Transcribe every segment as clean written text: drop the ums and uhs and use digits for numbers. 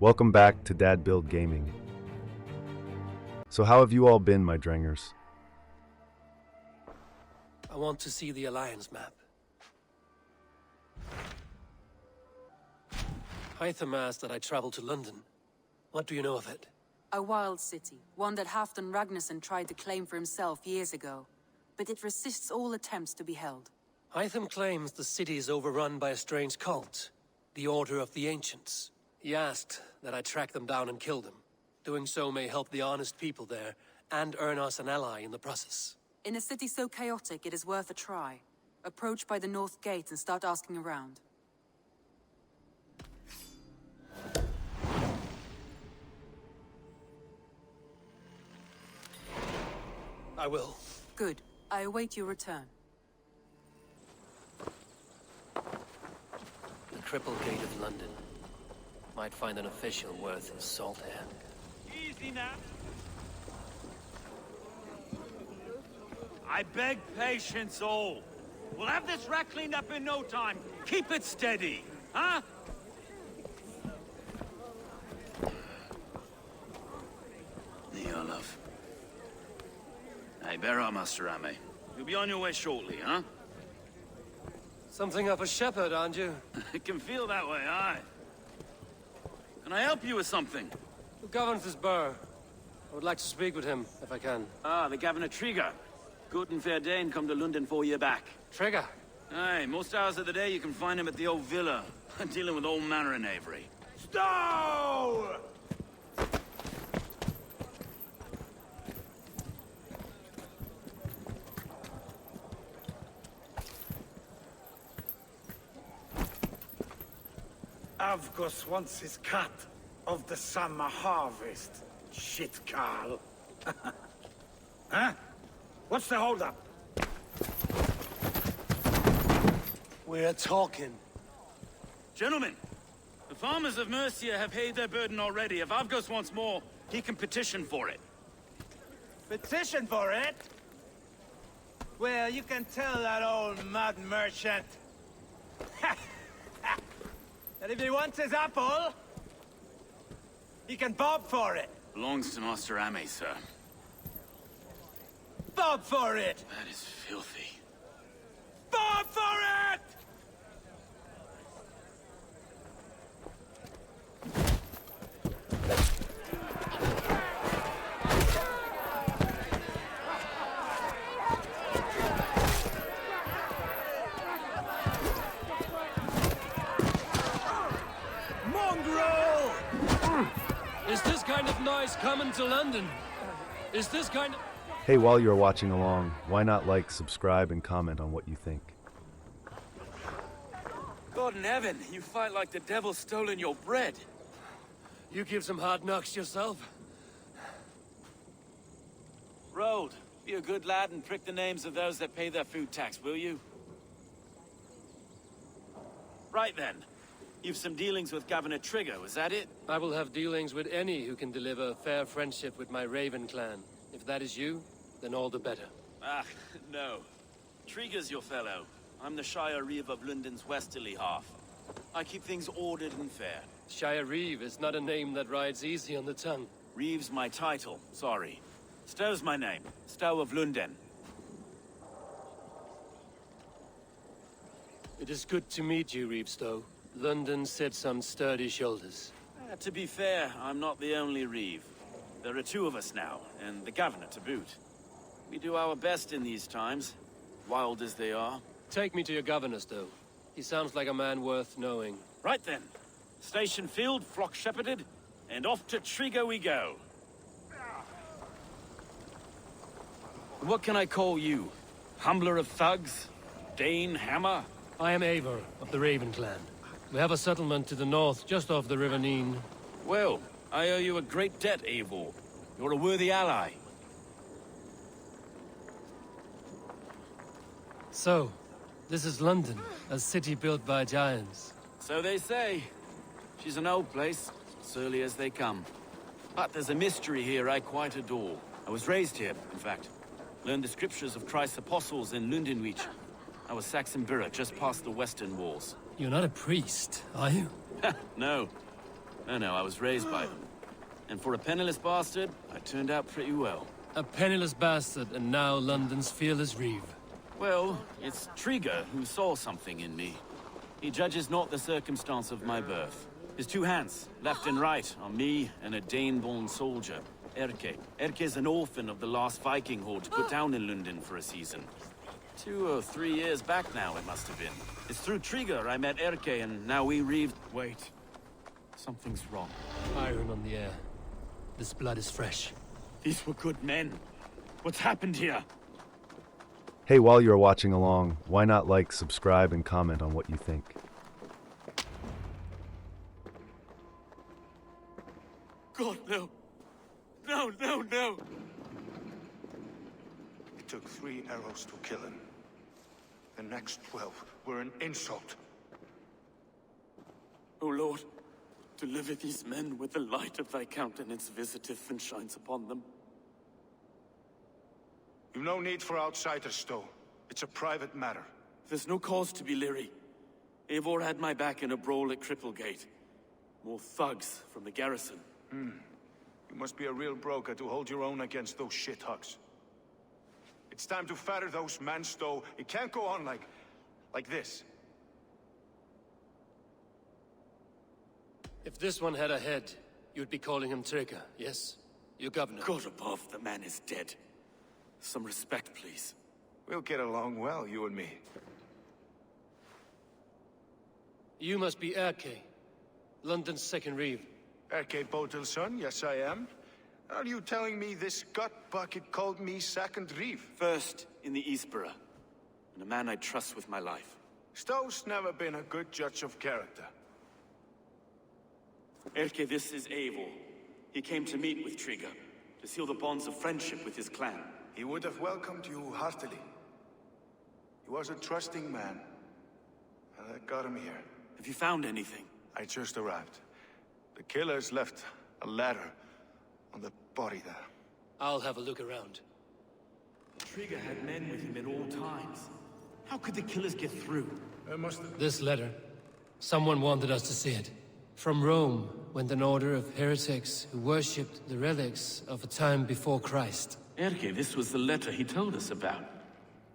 Welcome back to Dad Build Gaming. So how have you all been, my drengers? I want to see the Alliance map. Hytham asked that I travel to London. What do you know of it? A wild city, one that Halfdan Ragnarsson tried to claim for himself years ago. But it resists all attempts to be held. Hytham claims the city is overrun by a strange cult, the Order of the Ancients. He asked that I track them down and kill them. Doing so may help the honest people there, and earn us an ally in the process. In a city so chaotic, it is worth a try. Approach by the North Gate and start asking around. I will. Good. I await your return. The Cripple Gate of London. Might find an official worth his salt here. Easy now. I beg patience, all. We'll have this wreck cleaned up in no time. Keep it steady, huh? Love. Hey, bear up, Master Ame. You'll be on your way shortly, huh? Something of a shepherd, aren't you? It can feel that way, aye. Can I help you with something? Who governs this burr? I would like to speak with him, if I can. Ah, the Governor Tryggr. Good and fair Dane come to Lunden 4 years back. Tryggr? Aye, most hours of the day you can find him at the old villa, dealing with all manner of knavery. Stowe! Avgos wants his cut of the summer harvest. Shit, Carl. Huh? What's the holdup? We're talking. Gentlemen, the farmers of Mercia have paid their burden already. If Avgos wants more, he can petition for it. Petition for it? Well, you can tell that old mud merchant. And if he wants his apple, he can bob for it. Belongs to Master Ame, sir. Bob for it! That is filthy. Bob for it! Is this kind of noise coming to London? Is this kind of... Hey, while you're watching along, why not like, subscribe, and comment on what you think? God in heaven, you fight like the devil's stolen your bread. You give some hard knocks yourself? Road, be a good lad and prick the names of those that pay their food tax, will you? Right then. You've some dealings with Governor Tryggr, was that it? I will have dealings with any who can deliver fair friendship with my Raven clan. If that is you, then all the better. Ah, no. Tryggr's your fellow. I'm the Shire Reeve of Lunden's westerly half. I keep things ordered and fair. Shire Reeve is not a name that rides easy on the tongue. Reeve's my title, sorry. Stowe's my name. Stowe of Lunden. It is good to meet you, Reeve Stowe. London sits on sturdy shoulders. To be fair, I'm not the only Reeve. There are two of us now, and the Governor to boot. We do our best in these times, wild as they are. Take me to your governor, Stowe. He sounds like a man worth knowing. Right then. Station filled, flock shepherded, and off to Tryggr we go. What can I call you? Humbler of thugs? Dane Hammer? I am Eivor of the Raven clan. We have a settlement to the north, just off the River Neen. Well, I owe you a great debt, Eivor. You're a worthy ally. So, this is London, a city built by giants. So they say. She's an old place, surly as they come. But there's a mystery here I quite adore. I was raised here, in fact. Learned the scriptures of Christ's apostles in Lundenreach. I was Saxon Borough, just past the western walls. You're not a priest, are you? No. No, I was raised by them. And for a penniless bastard, I turned out pretty well. A penniless bastard, and now London's fearless reeve. Well, it's Tryggr who saw something in me. He judges not the circumstance of my birth. His two hands, left and right, are me and a Dane-born soldier, Erke. Erke's an orphan of the last Viking horde put down in Lunden for a season. 2 or 3 years back now, it must have been. It's through Tryggr I met Erke, and now we reeved... Wait. Something's wrong. Iron on the air. This blood is fresh. These were good men. What's happened here? Hey, while you're watching along, why not like, subscribe, and comment on what you think? God, no. No, no, no! It took 3 arrows to kill him. The next 12 were an insult. O Lord, deliver these men with the light of thy countenance visiteth and shines upon them. You've no need for outsiders, Stowe. It's a private matter. There's no cause to be leery. Eivor had my back in a brawl at Cripple Gate. More thugs from the garrison. You must be a real broker to hold your own against those shithugs. It's time to fetter those men, Stowe. It can't go on like this. If this one had a head, you'd be calling him Tryggr, yes? Your governor. God above, the man is dead. Some respect, please. We'll get along well, you and me. You must be Erke, London's second reeve. Erke Botil's son, yes I am. Are you telling me this gut bucket called me second reeve? First in the Eastborough, and a man I trust with my life. Stowe's never been a good judge of character. Erke, this is Eivor. He came to meet with Tryggr, to seal the bonds of friendship with his clan. He would have welcomed you heartily. He was a trusting man, and that got him here. Have you found anything? I just arrived. The killers left a ladder on the body there. I'll have a look around. Tryggr had men with him at all times. How could the killers get through? This letter. Someone wanted us to see it. From Rome went an order of heretics who worshipped the relics of a time before Christ. Erke, this was the letter he told us about.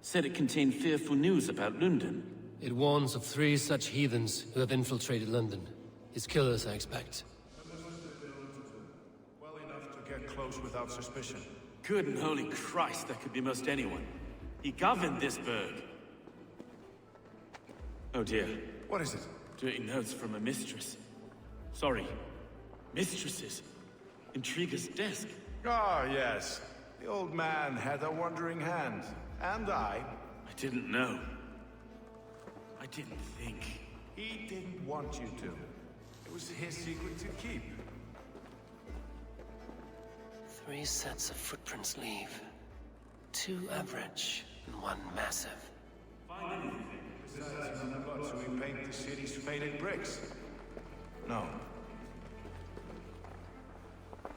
Said it contained fearful news about Lunden. It warns of 3 such heathens who have infiltrated London. His killers, I expect. Well enough to get close without suspicion. Good and holy Christ, that could be most anyone. He governed this burg. Oh dear. What is it? Dirty notes from a mistress. Sorry. Mistresses. In Tryggr's desk. Ah, yes. The old man had a wandering hand. And I didn't know. I didn't think. He didn't want you to. It was his secret to keep. 3 sets of footprints leave. 2 average and 1 massive. Besides, so we paint the city's faded bricks. No.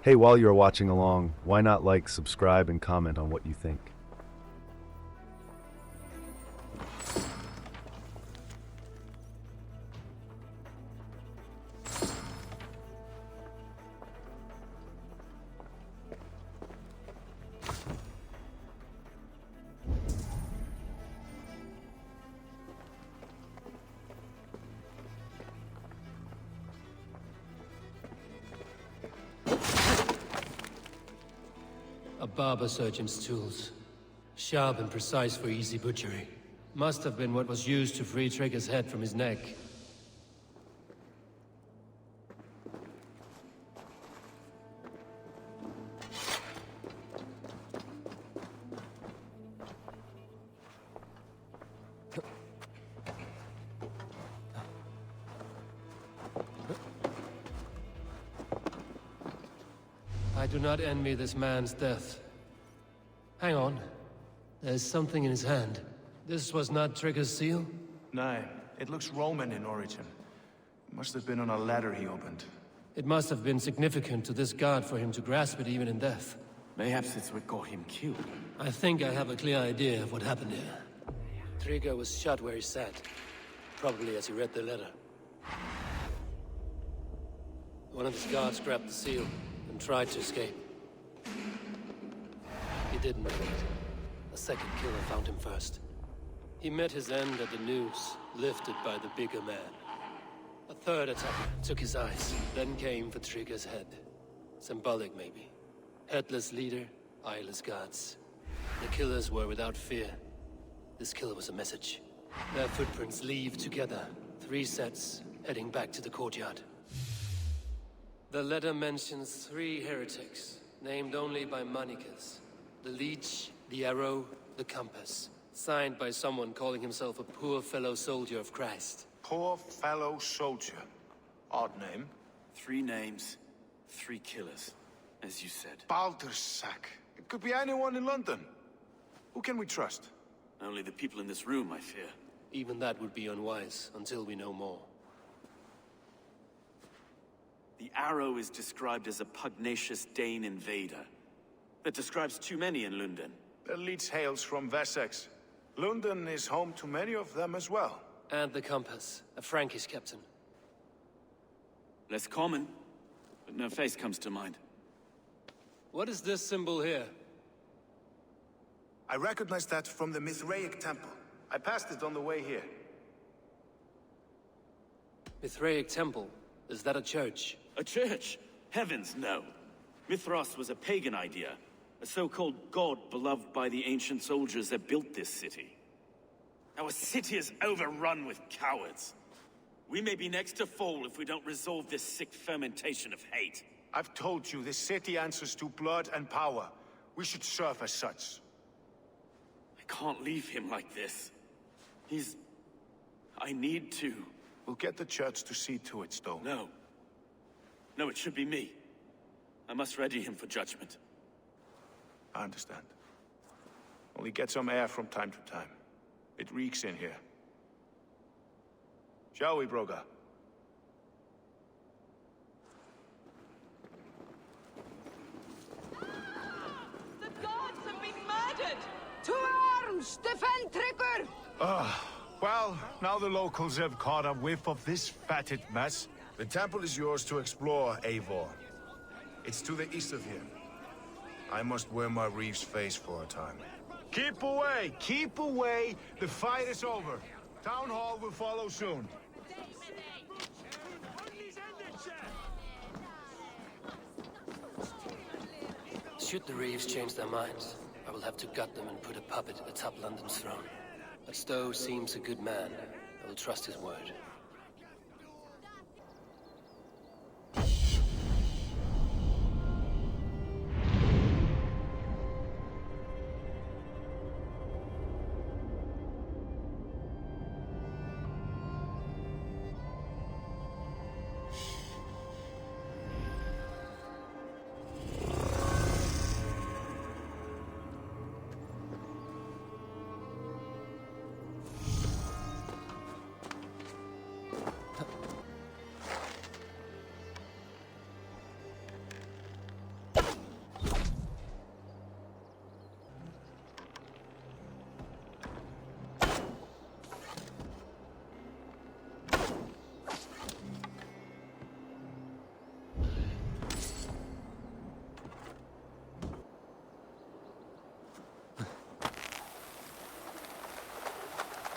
Hey, while you're watching along, why not like, subscribe, and comment on what you think? A barber surgeon's tools. Sharp and precise for easy butchery. Must have been what was used to free Tryggr's head from his neck. I do not envy this man's death. Hang on. There's something in his hand. This was not Tryggr's seal? No, it looks Roman in origin. It must have been on a ladder he opened. It must have been significant to this god for him to grasp it even in death. Mayhaps it's what got him killed. I think I have a clear idea of what happened here. Tryggr was shot where he sat. Probably as he read the letter. One of his guards grabbed the seal and tried to escape. He didn't make it. A second killer found him first. He met his end at the noose, lifted by the bigger man. A third attacker took his eyes, then came for Tryggr's head. Symbolic, maybe. Headless leader, eyeless guards. The killers were without fear. This killer was a message. Their footprints leave together. 3 sets, heading back to the courtyard. The letter mentions 3 heretics, named only by Manikas. The Leech, the Arrow, the Compass. Signed by someone calling himself a poor fellow soldier of Christ. Poor fellow soldier. Odd name. 3 names, 3 killers, as you said. Baldersack. It could be anyone in London. Who can we trust? Only the people in this room, I fear. Even that would be unwise, until we know more. The Arrow is described as a pugnacious Dane invader. That describes too many in Lunden. The Leech hails from Wessex. Lunden is home to many of them as well. And the Compass, a Frankish captain. Less common, but no face comes to mind. What is this symbol here? I recognize that from the Mithraic Temple. I passed it on the way here. Mithraic Temple? Is that a church? A church? Heavens, no. Mithras was a pagan idea. A so-called god beloved by the ancient soldiers that built this city. Our city is overrun with cowards. We may be next to fall if we don't resolve this sick fermentation of hate. I've told you, this city answers to blood and power. We should serve as such. I can't leave him like this. I need to. We'll get the church to see to it, Stowe. No. No, it should be me. I must ready him for judgment. I understand. Only get some air from time to time. It reeks in here. Shall we, Broga? The gods have been murdered! To arms! Defend Tryggr! Well, now the locals have caught a whiff of this fatted mess. The temple is yours to explore, Eivor. It's to the east of here. I must wear my Reeve's face for a time. Keep away! Keep away! The fight is over. Town Hall will follow soon. Should the Reeves change their minds, I will have to gut them and put a puppet atop London's throne. But Stowe seems a good man. I will trust his word.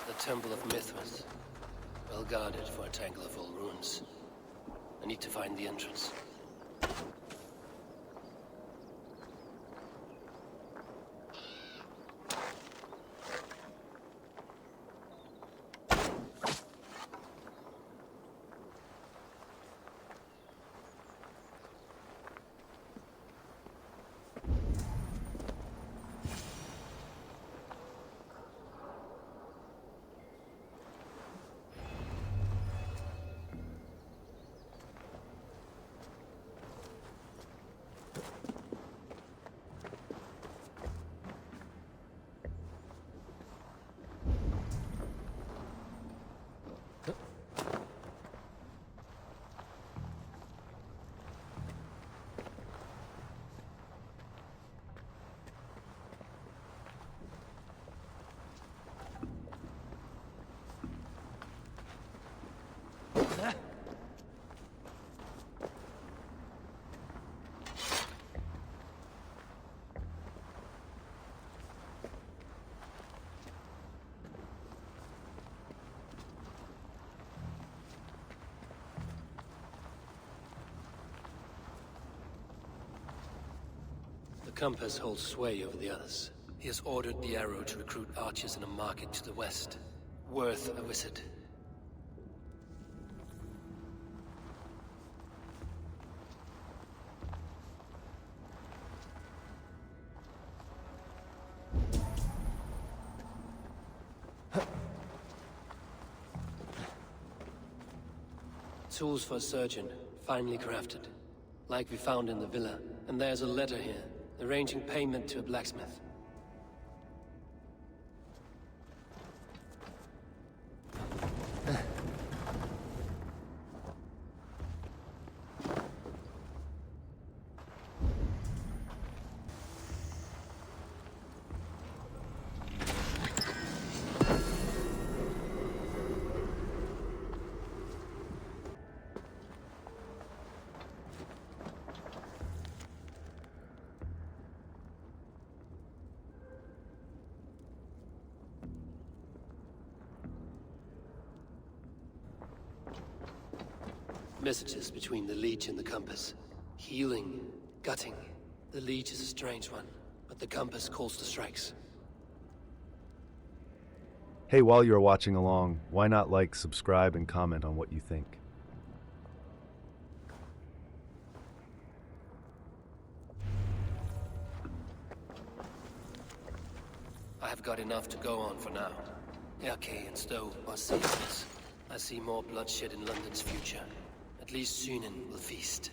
The Temple of Mithras. Well guarded for a tangle of old ruins. I need to find the entrance. compass holds sway over the others. He has ordered the arrow to recruit archers in a market to the west. Worth a visit. Tools for a surgeon, finely crafted. Like we found in the villa. And there's a letter here, arranging payment to a blacksmith. Messages between the Leech and the Compass. Healing, gutting. The Leech is a strange one, but the Compass calls the strikes. Hey, while you're watching along, why not like, subscribe, and comment on what you think? I have got enough to go on for now. Erke and Stowe are sagas. I see more bloodshed in London's future. At least Sunan will feast.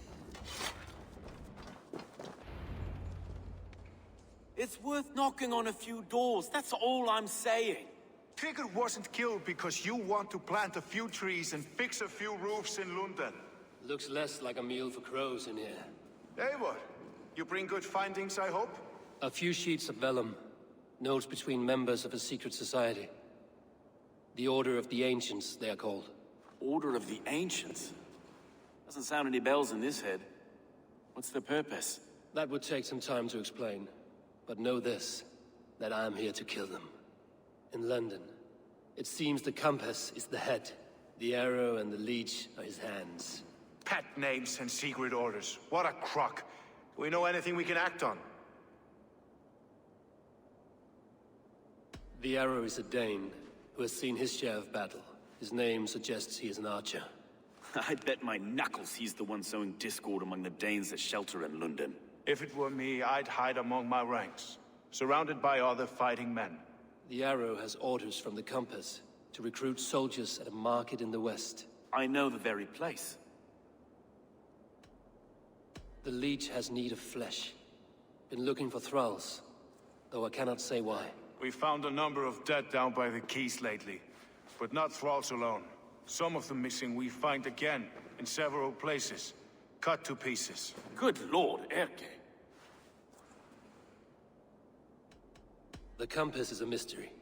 It's worth knocking on a few doors, that's all I'm saying. Tryggr wasn't killed because you want to plant a few trees and fix a few roofs in Lunden. Looks less like a meal for crows in here. Hey, what? You bring good findings, I hope? A few sheets of vellum. Notes between members of a secret society. The Order of the Ancients, they are called. Order of the Ancients? Doesn't sound any bells in this head. What's their purpose? That would take some time to explain. But know this, that I am here to kill them. In London, it seems the Compass is the head. The arrow and the leech are his hands. Pet names and secret orders. What a crock. Do we know anything we can act on? The arrow is a Dane, who has seen his share of battle. His name suggests he is an archer. I bet my knuckles he's the one sowing discord among the Danes that shelter in Lunden. If it were me, I'd hide among my ranks, surrounded by other fighting men. The arrow has orders from the Compass to recruit soldiers at a market in the west. I know the very place. The leech has need of flesh. Been looking for thralls, though I cannot say why. We found a number of dead down by the quays lately, but not thralls alone. Some of the missing we find again, in several places, cut to pieces. Good lord, Erke. The Compass is a mystery.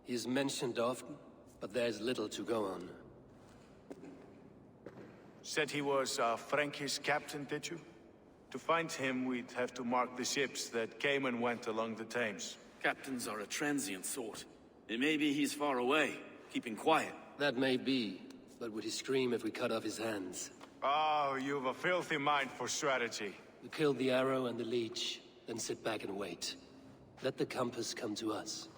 He is mentioned often, but there's little to go on. Said he was a Frankish captain, did you? To find him, we'd have to mark the ships that came and went along the Thames. Captains are a transient sort. It may be he's far away, keeping quiet. That may be, but would he scream if we cut off his hands? Oh, you've a filthy mind for strategy. We kill the arrow and the leech, then sit back and wait. Let the Compass come to us.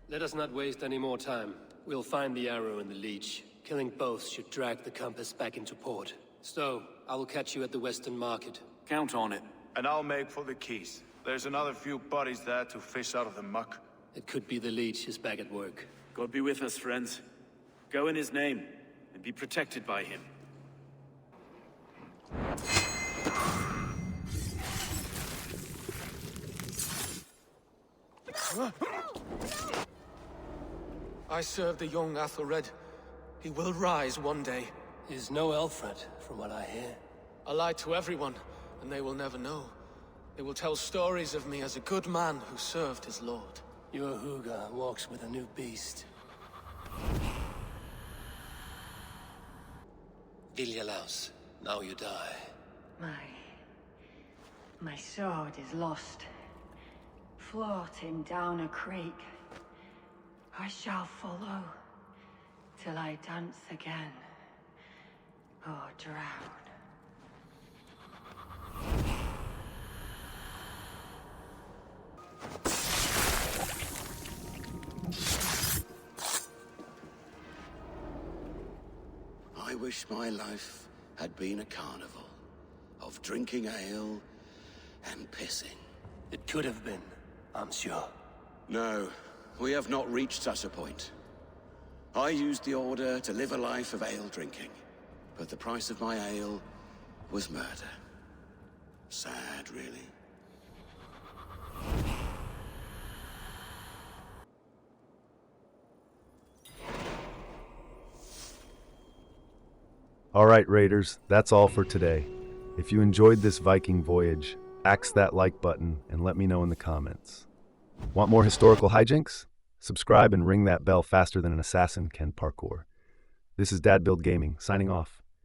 Let us not waste any more time. We'll find the arrow and the leech. Killing both should drag the Compass back into port. Stowe, I will catch you at the Western Market. Count on it. And I'll make for the quays. There's another few bodies there to fish out of the muck. It could be the leech is back at work. God be with us, friends. Go in his name, and be protected by him. I serve the young Athelred. He will rise one day. He's no Alfred, from what I hear. I lie to everyone, and they will never know. They will tell stories of me as a good man who served his lord. Your Huga walks with a new beast. Ilyalaus, now you die. My sword is lost. Floating down a creek. I shall follow, till I dance again, or drown. wish my life had been a carnival of drinking ale and pissing. It could have been, I'm sure. No, we have not reached such a point. I used the Order to live a life of ale drinking, but the price of my ale was murder. Sad, really. Alright, Raiders, that's all for today. If you enjoyed this Viking voyage, axe that like button and let me know in the comments. Want more historical hijinks? Subscribe and ring that bell faster than an assassin can parkour. This is Dad Build Gaming, signing off.